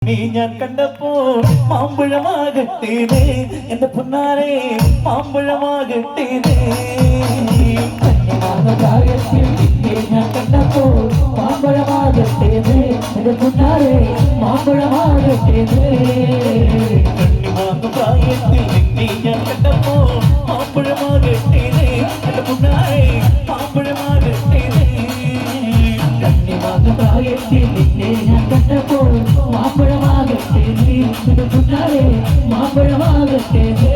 നീ ഞാൻ കണ്ടപ്പോൾ മാമ്പഴമാകട്ടേത് എന്റെ പൊന്നാരെ മാമ്പഴമാകട്ടേത് ഞാൻ കണ്ടപ്പോൾ മാമ്പഴമാകട്ടേത് എന്റെ പൊന്നാരെ മാമ്പഴമാകട്ടേത് പ്രായത്തിൽ നീ ഞാൻ കണ്ടപ്പോൾ മാമ്പഴമാകട്ടേത് എന്റെ പൊന്നാരെ മാമ്പഴമാകട്ടേത് പ്രായത്തിൽ ഞാൻ കണ്ടപ്പോൾ മാമ്പഴമാകട്ടേത് എന്റെ പൊന്നാരെ മാമ്പഴമാകട്ടേത്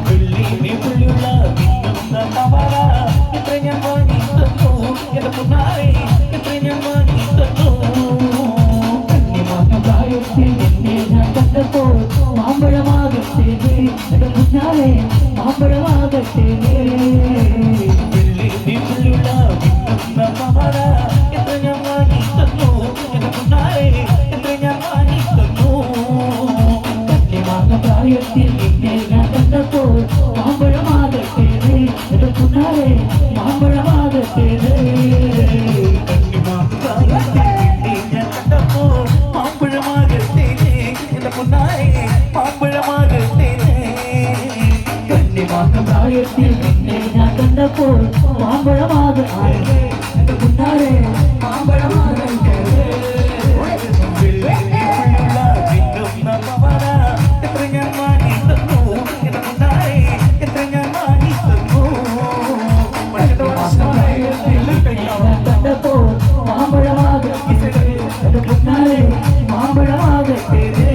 പുള്ളിയുള്ള മിന്നുന്ന കവറ എത്ര ഞാൻ വാങ്ങി തന്നു എന്റെ പൊന്നാരെ എത്ര ഞാൻ വാങ്ങി തന്നു പ്രായത്തിൽ ഞാൻ കണ്ടപ്പോൾ മാമ്പഴമാകട്ടേത് എന്റെ പൊന്നാരെ മാമ്പഴമാകട്ടേത് പുള്ളിയുള്ള മിന്നുന്ന കവറ എത്ര ഞാൻ വാങ്ങി തന്നു എന്റെ പൊന്നാരെ എത്ര ഞാൻ വാങ്ങി തന്നു പ്രായത്തിൽ ഞാൻ കണ്ടപ്പോൾ മാമ്പഴമാകട്ടേത് എന്റെ പൊന്നാരെ മാമ്പഴമാകട്ടേത് പ്രായത്തിൽ ഞാൻ കണ്ടപ്പോൾ മാമ്പഴമാകട്ടേത് എന്റെ പൊന്നാരെ മാമ്പഴമാകട്ടേത് കണ്ടപ്പോൾ മാമ്പഴമാകട്ടേത് എന്റെ പൊന്നാരെ മാമ്പഴമാകട്ടേത്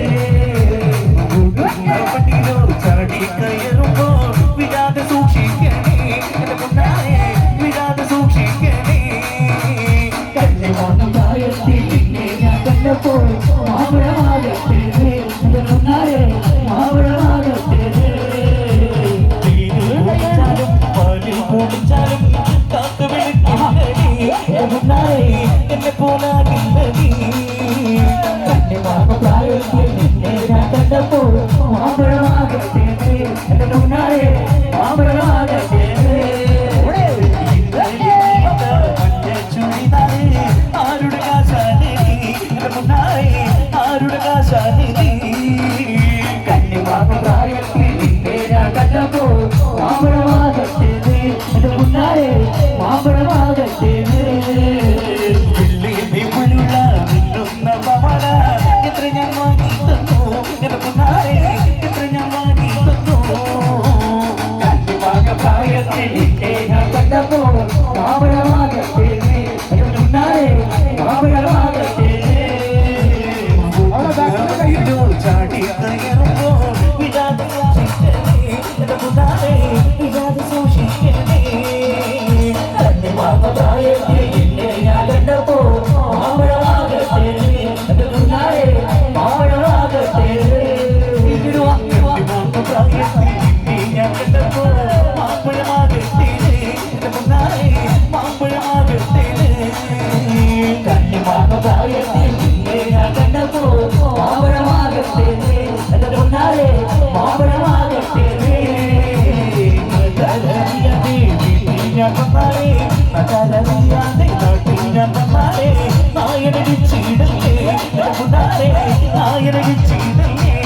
കണ്ടപ്പോൾ മാമ്പഴമാകട്ടേത് എന്റെ പൊന്നാരെ മാമ്പഴമാകട്ടേത് എന്നെ പോലാകില്ലീ പ്രായത്തിൽ ഞാൻ കണ്ടപ്പോൾ മാമ്പഴമാകട്ടേത് എന്റെ പൊന്നാരെ മാമ്പഴമാകട്ടേത് ആരുടെ കാശാനിധി ആരുടെ കാശാനിധി പ്രായത്തിൽ ഞാൻ കണ്ടപ്പോൾ മാമ്പഴമാകട്ടേത് എന്റെ പൊന്നാരെ മാമ്പഴമാകട്ടേത് എത്ര ഞാൻ വാങ്ങി തന്നു എന്റെ പൊന്നാരെ എത്ര ഞാൻ വാങ്ങി തന്നു പ്രായത്തിൽ ഞാൻ കണ്ടപ്പോൾ മാമ്പഴമാകട്ടേത് എന്റെ പൊന്നാരെ മാമ്പഴമാകട്ടേത് ചാടി കയറുമ്പോ വിടാതെ എന്റെ പൊന്നാരെ വിടാതെ സൂക്ഷിക്കണേ പ്രായത്തിൽ ഞാൻ കണ്ടപ്പോൾ മാമ്പഴമാകട്ടേത് എന്റെ പൊന്നാരെ മാമ്പഴമാകട്ടേത് ഞാൻ കണ്ടപ്പോ മാമ്പഴമാകട്ടേത് എന്റെ പൊന്നാരെ മാമ്പഴമാകട്ടേത് പ്രായത്തിൽ ഞാൻ കണ്ടപ്പോൾ മാമ്പഴമാകട്ടേത് എന്റെ പൊന്നാരെ മാമ്പഴമാകട്ടേത് ഞാൻ വന്നാലേ നഗരറിയാതെ നാട്ടിൽ ഞാൻ വന്നാലേ നായനടിച്ചിടല്ലേ പൊന്നാരെ നായനടിച്ചിടല്ലേ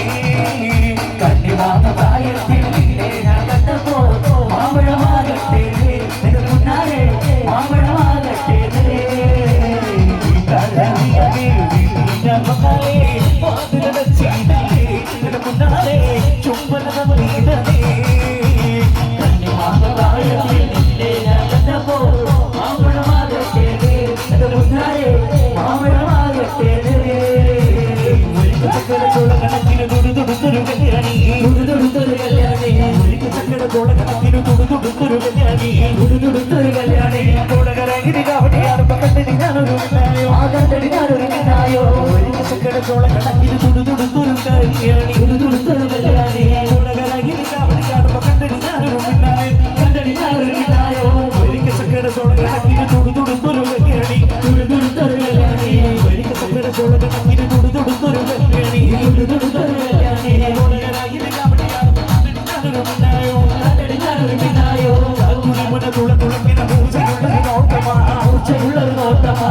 പ്രായത്തിൽ ഞാൻ കണ്ടപ്പോൾ മാമ്പഴമാകട്ടേത് എന്റെ പൊന്നാരെ മാമ്പഴമാകട്ടേത് ഞാൻ വന്നാലേ വാതിലടച്ചിടല്ലേ എന്റെ പൊന്നാരെ ചുംബന നീടലേ പ്രായത്തിൽ ഞാൻ കണ്ടപ്പോൾ മാമ്പഴമാകട്ടേത് എന്റെ പൊന്നാരെ മാമ്പഴമാകട്ടേത് കണക്കിന് തുടുതുടുത്തൊരു കല്യാണി തുടുതുടുത്തൊരു കല്യാണി കണക്കിന് തുടുതുടുത്തൊരു കല്യാണി തുടുതുടുത്തൊരു കല്യാണി കോടകരകിരി കാവടിയാടുമ്പോ കണ്ടിന് ഞാനൊരു മിന്നായോ ആ കണ്ടടി ഞാനൊരു മിന്നായോ കണക്കിന് തുടുതുടുത്തൊരു കല്യാണി തുടുതുടുത്തൊരു കല്യാണി കോടകരകിരി കാവടിയാടുമ്പോ കണ്ടിന് ഞാനൊരു മിന്നായോ കണ്ടടി ഞാനൊരു മിന്നായോ കണക്കിന് തുടുതുടുത്തൊരു കല്യാണി തുടുതുടുത്തൊരു കല്യാണി കണക്കിന് തുടുതുടുത്തൊരു കല്യാണി തുടുതുടുത്തൊരു കല്യാണി കോടകരകിരി കാവടിയാടുമ്പോ കണ്ടിന് ഞാനൊരു മിന്നായോ കണ്ടടി ഞാനൊരു മിന്നായോ തുളിമുന തുളക്കിന പൂജയുള്ളൊരു നോട്ടമാ ഉച്ചയുള്ളൊരു നോട്ടമാ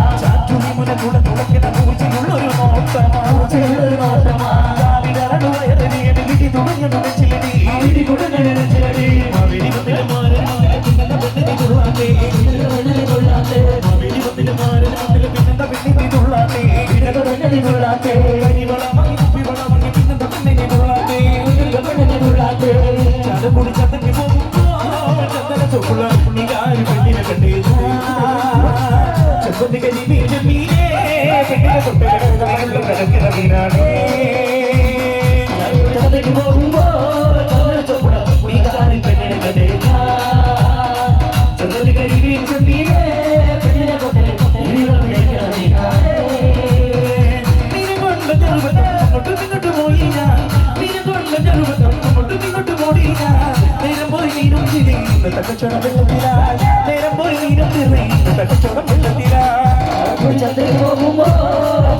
തുളിമുന തുളക്കിന പൂജയുള്ളൊരു നോട്ടമാ തുള്ളാത്തേ കരിവള വാങ്ങി കുപ്പിവള വാങ്ങി പിന്നെന്താ പെണ്ണിനെ തുള്ളാത്തേ പെണ്ണിനെ തുള്ളാത്തേ ചടപൊടി ചത്തക്ക് പോകുമ്പോ ചത്തല ചോക്കുള്ള പുണ്ണികാരി പെണ്ണിനെ കണ്ടേതു ചെമ്പന്തി കരി വീഴ മീനേ പെണ്ണിനെ തൊട്ട് കിടക്കുന്ന മീനാണേ ചത്തക്ക് പോകുമ്പോ ചത്തല ചോക്കുള്ള പുണ്ണികാരി പെണ്ണിനെ കണ്ടേതു ചെമ്പന്തി കരി വീഴ മീനേ പെണ്ണിനെ തൊട്ട് കിടക്കുന്ന മീനാണേ നീരുകൊണ്ട ചെറുപതം അങ്ങോട്ട് പോയി ഞാൻ നീരുകൊണ്ട ചെറുപതം അങ്ങോട്ട് പോയി ഞാൻ നേരം പോയി നീരും തിരിയുന്ന തക്കച്ചോടം വെള്ളത്തിലാ നേരം പോയി നീരും തിരിയുന്ന തക്കച്ചോടം വെള്ളത്തിലാ ചത്തക്ക് പോകുമ്പോ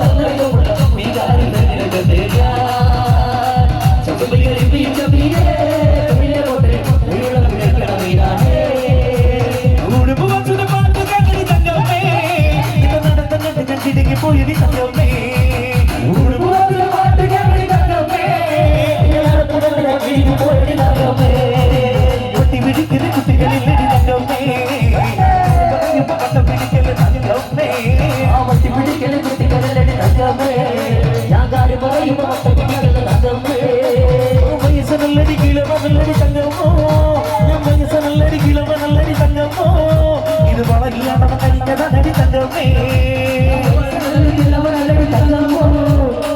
ചത്തല ചോക്കുള്ള പുണ്ണികാരി പെണ്ണിനെ കണ്ടേതു ചെമ്പന്തി കരി വീഴ മീനേ പെണ്ണിനെ തൊട്ട് കിടക്കുന്ന മീനാണേ ഉടുപ്പ് വച്ചത് പാട്ട് കങ്ങടി തങ്കമ്മേ ഇത് നടത്തുന്നുണ്ട് ഞാൻ തിരികെ പോയി തങ്കമ്മേ ഉടുപ്പ് വച്ചത് പാട്ട് കങ്ങടി തങ്കമ്മേ കുട്ടി പിടിക്കുന്ന കുട്ടികളിൽ തങ്കമ്മേ പട്ടം പിടിക്കല് തങ്കമ്മേ വട്ടി പിടിക്കല് കുട്ടികളിലടി തങ്കമ്മേ ഞാൻ കാര്യം പറയുമ്പോ വട്ട പിടിക്കല് തങ്കമ്മേ വയസ്സനല്ലടി കിളവനല്ലടി തങ്കമ്മോ ഞാൻ വയസ്സനല്ലടി കിളവനല്ലടി തങ്കമ്മോ ഇത് വളരിയാണവൻ കഴിഞ്ഞതടി തങ്കമ്മേ നല്ലടി തങ്കമ്മോ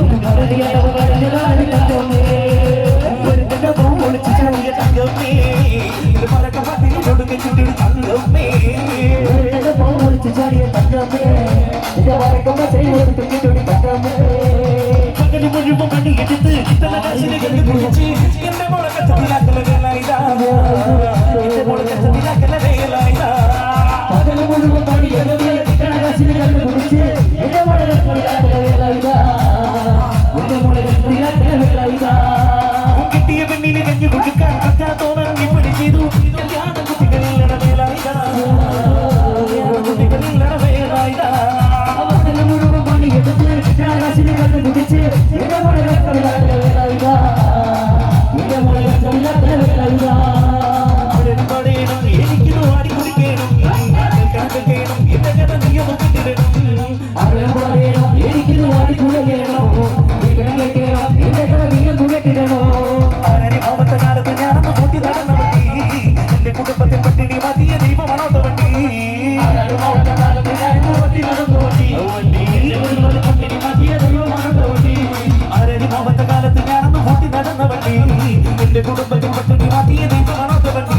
ഇത് കരടിയാണവ കരടിയാണടി തങ്കമ്മേ ഒരുത്തന്റെ പൂ ഒളിച്ച് ചാടിയ തങ്കമ്മേ ഇത് പരക്ക പട്ടിണി കൊടുക്ക ചുറ്റിടി തങ്കമ്മേ എന്റെ പോ വിളിച്ച് ചാടിയ തങ്കമ്മേ ഇത് വരക്കുമ്പോ ചെയ്തൊരു തുക്കിട്ടൊടി തങ്കമ്മേ പകല് മുഴുവൻ പണി എടുത്ത് ഇത്തല കാശിനെ കണ്ടു കുഴിച്ച് എന്റെ മോളെ കച്ചതിലാക്കല വേലായിതാ എന്റെ മോളെ കച്ചതിലാക്കല വേലായിതാ പകല് മുഴുവൻ പണി എന്നെ കാശിനെ കണ്ടു കുടിച്ച് എന്റെ മോളെ വേലായിതാ എന്റെ മോളെ വേലായിതാ കിട്ടിയ പെണ്ണിനെ കഞ്ഞു കൊടുക്കാൻ പറ്റാത്തോണി പണി ചെയ്തു കല്യാണ കുട്ടികളില്ലട വേലായിതാ കുട്ടികളില്ലട വേലായിതാ പകല് മുഴുവൻ പണി എടുത്ത് കാശിനെ കണ്ടു കുടിച്ച് എന്റെ മോളെ വേലായിതാ എന്റെ മോളെ വേലായിതാ പടേണം എനിക്കിത് വാടി കുടിക്കണം കേണം എന്റെ കഥ നീയൊന്ന് കിട്ടിടണം അറിയണം എനിക്കിത് വാടി കുഴയണോ എന്റെ കടലിയെ കുഴക്കിടണോ ആരാരി ഭാവത്തെ കാലത്ത് ഞാനൊന്ന് കൂട്ടി നടന്ന വണ്ടി എന്റെ കുടുംബത്തിൽ പട്ടിണി മതിയ ദൈവമാണോത്ത വണ്ടി ആരാരി ഭാവത്തെ കാലത്ത് ഞാനൊന്ന് കൂട്ടി നടന്ന വണ്ടി എന്റെ കുടുംബത്തിൽ പട്ടിണി മതിയ ദൈവമാണോത്ത വണ്ടി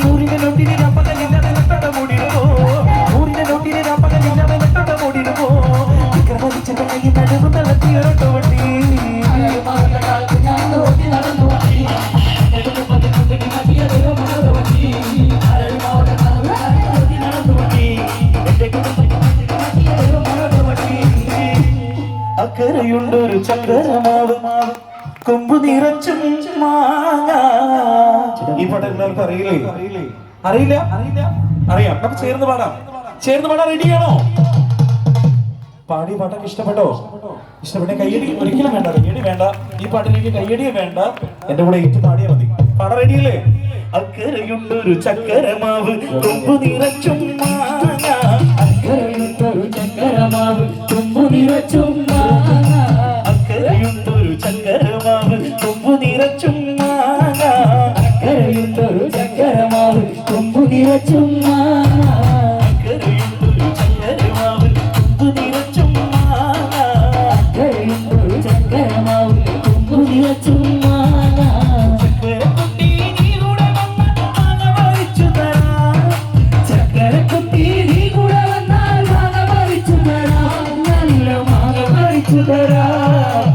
ൂരിന്റെ നോട്ടിനെ പകലില്ലാതെ നെട്ടോട്ട മൂടിടുമോ ൂരിന്റെ നോട്ടിനെ പകലില്ലാതെ നെട്ടോട്ട മൂടിടുമോ വിക്രമരിച്ച കയ്യിൽ നടുവ് നടത്തിയൊരൊട്ട വണ്ടി അക്കരയുണ്ടൊരു ചക്കരമാവ് കൊമ്പ് നിറച്ചും മാങ്ങ ഈ പാട്ട് എല്ലാവർക്കും അറിയില്ലേ അറിയില്ല അറിയാം നമുക്ക് ചേർന്ന് പാടാൻ റെഡിയാണോ പാടിയ പാട്ടൊക്കെ ഇഷ്ടപ്പെട്ടോ ഇഷ്ടപ്പെട്ട കയ്യടി ഒരിക്കലും വേണ്ട കയ്യടി വേണ്ട ഈ പാട്ടിലേക്ക് കയ്യടിയെ വേണ്ട എന്റെ കൂടെ ഏറ്റു പാടിയാ മതി പാടാൻ റെഡിയല്ലേ അക്കരയുണ്ടൊരു ചക്കരമാവ് കൊമ്പ് നിറച്ചും മാങ്ങ ചക്കരമാവ് തുമ്പു നിറച്ചും അക്കരയുണ്ടൊരു ചക്കരമാവ് കൊമ്പ് നിറച്ചും മാങ്ങ കരയുന്നൊരു ചക്കരമാവ് തുമ്പു നിറച്ചും അക്കരയുണ്ടൊരു ചക്കരമാവ് കൊമ്പ് നിറച്ചും മാങ്ങ കരയുന്നൊരു ചക്കരമാവ് തുമ്പു നിറച്ചും ചക്കരക്കുട്ടി നീ കൂടെ വന്നാൽ മാങ്ങ പറിച്ചു തരാം ചക്കരക്കുട്ടി നീ കൂടെ വന്നാൽ മാങ്ങ പറിച്ചു തരാം നല്ല മാങ്ങ പറിച്ചു തരാം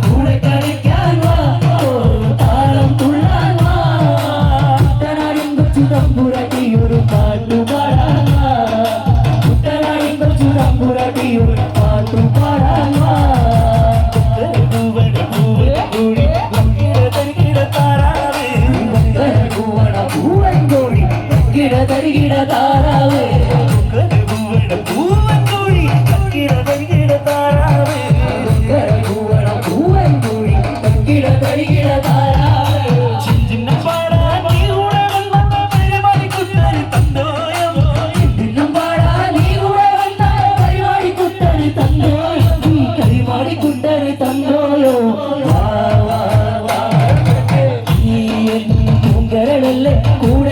കൂടെ കളിക്കാൻ വാ താളം തുള്ളാൻ വാ കുട്ടനാടിൻ കൊച്ചു തമ്പുരാട്ടി ഒരു പാട്ടു പാടാൻ വാ കുട്ടനാടിൻ കൊച്ചു തമ്പുരാട്ടി ഒരു പാട്ടു പാടാൻ വാ പൂവൻ കോഴി കിട തരികിട താറാവ് പൂവൻ കോഴി കിട തരികിട താറാവ് കൂടെ